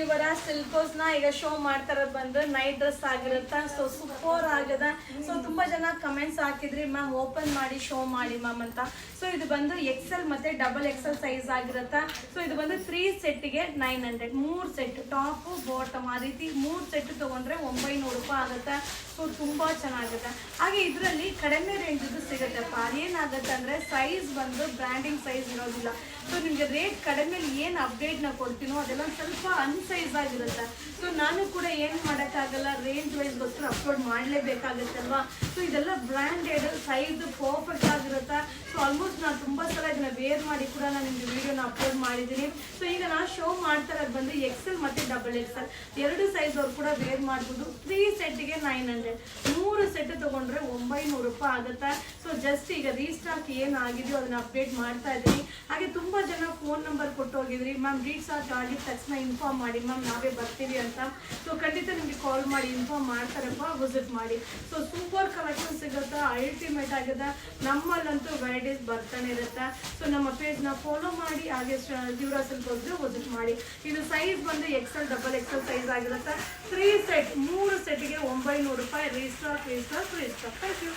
ಇವರ ಸಿಲ್ಕೋಸ್ನ ಈಗ ಶೋ ಮಾಡ್ತಾರ ಬಂದು ನೈಟ್ ಡ್ರೆಸ್ ಆಗಿರುತ್ತಾ. ಸೊ ಸೂಪರ್ ಆಗದ. ಸೊ ತುಂಬಾ ಜನ ಕಮೆಂಟ್ಸ್ ಹಾಕಿದ್ರಿ ಮ್ಯಾಮ್ ಓಪನ್ ಮಾಡಿ ಶೋ ಮಾಡಿ ಮ್ಯಾಮ್ ಅಂತ. ಸೊ ಇದು ಬಂದು ಎಕ್ಸೆಲ್ ಮತ್ತೆ ಡಬಲ್ ಎಕ್ಸೆಲ್ ಸೈಜ್ ಆಗಿರುತ್ತಾ. ಸೊ ಇದು ಬಂದು 3 ಸೆಟ್ಗೆ 900, 3 ಸೆಟ್ ಟಾಪ್ ಬಾಟಮ್ ಆ ರೀತಿ 3 ಸೆಟ್ ತಗೊಂಡ್ರೆ 900 ರೂಪಾಯಿ ಆಗುತ್ತೆ. ಸೊ ತುಂಬಾ ಚೆನ್ನಾಗುತ್ತೆ. ಹಾಗೆ ಇದರಲ್ಲಿ ಕಡಿಮೆ ರೇಂಜ್ ಸಿಗುತ್ತಪ್ಪ. ಅದೇನಾಗುತ್ತೆ ಅಂದ್ರೆ ಸೈಜ್ ಬಂದು ಬ್ರ್ಯಾಂಡಿಂಗ್ ಸೈಜ್ ಇರೋದಿಲ್ಲ. ಸೊ ನಿಮಗೆ ರೇಟ್ ಕಡಿಮೆಲಿ ಏನು ಅಪ್ಡೇಟ್ನ ಕೊಡ್ತೀನೋ ಅದೆಲ್ಲ ಸ್ವಲ್ಪ ಅನ್ಸೈಜ್ ಆಗಿರುತ್ತೆ. ಸೊ ನಾನು ಕೂಡ ಏನು ಮಾಡೋಕ್ಕಾಗಲ್ಲ, ರೇಂಜ್ ವೈಸ್ಗೋಸ್ಕರ ಅಪ್ಲೋಡ್ ಮಾಡಲೇಬೇಕಾಗುತ್ತಲ್ವಾ. ಸೊ ಇದೆಲ್ಲ ಬ್ರ್ಯಾಂಡೆಡ್ ಸೈಜ್ ಪರ್ಫೆಕ್ಟ್ ಆಗಿರುತ್ತೆ. ಸೊ ಆಲ್ಮೋಸ್ಟ್ ನಾನು ತುಂಬ ಸಲ ಇದನ್ನ ವೇರ್ ಮಾಡಿ ಕೂಡ ನಾನು ನಿಮಗೆ ವಿಡಿಯೋನ ಅಪ್ಲೋಡ್ ಮಾಡಿದ್ದೀನಿ. ಸೊ ಈಗ ನಾನು ಶೋ ಮಾಡ್ತಾ ಇರೋದು ಬಂದು ಎಕ್ಸೆಲ್ ಮತ್ತು ಡಬಲ್ ಎಕ್ಸೆಲ್ 2 ಸೈಜ್ ಅವ್ರು ಕೂಡ ವೇರ್ ಮಾಡ್ಬೋದು. 3 ಸೆಟ್ಗೆ 900, 3 ಸೆಟ್ ತೊಗೊಂಡ್ರೆ 900 ರೂಪಾಯಿ ಆಗುತ್ತೆ. ಸೊ ಜಸ್ಟ್ ಈಗ ರೀಸ್ಟಾಕ್ ಏನಾಗಿದೆಯೋ ಅದನ್ನ ಅಪ್ಡೇಟ್ ಮಾಡ್ತಾ ಇದ್ದೀನಿ. ಹಾಗೆ ತುಂಬ ಜನ ಫೋನ್ ನಂಬರ್ ಕೊಟ್ಟು ಹೋಗಿದ್ರಿ ಮ್ಯಾಮ್ ರೀಸ್ಟಾಕ್ ಆಗಿದ ತಕ್ಷಣ ಇನ್ಫಾರ್ಮ್ ಮಾಡಿ ಮ್ಯಾಮ್ ನಾವೇ ಬರ್ತೀವಿ ಅಂತ. ಸೊ ಖಂಡಿತ ನಿಮಗೆ ಕಾಲ್ ಮಾಡಿ ಇನ್ಫಾರ್ಮ್ ಮಾಡ್ತಾರಪ್ಪ, ವಿಸಿಟ್ ಮಾಡಿ. ಸೊ ಸೂಪರ್ ಕಲೆಕ್ಷನ್ ಸಿಗುತ್ತೆ, ಅಲ್ಟಿಮೇಟ್ ಆಗಿದೆ. ನಮ್ಮಲ್ಲಂತೂ ವೆರೈಟೀಸ್ ಬರ್ತಾನೆ ಇರುತ್ತೆ. ಸೊ ನಮ್ಮ ಪೇಜ್ನ ಫಾಲೋ ಮಾಡಿ, ಹಾಗೆ ಜೀವ್ರಾ ಸಿಲ್ಕ್ ಹೋದ್ರೆ ವಿಸಿಟ್ ಮಾಡಿ. ಇದು ಸೈಜ್ ಬಂದು ಎಕ್ಸೆಲ್ ಡಬಲ್ ಎಕ್ಸೆಲ್ ಸೈಜ್ ಆಗಿರುತ್ತೆ. 3 ಸೆಟ್ 3 ಸೆಟ್ಗೆ 900 ರೂಪಾಯಿ. ರೀಸ್ಟಾಕ್. Thank you.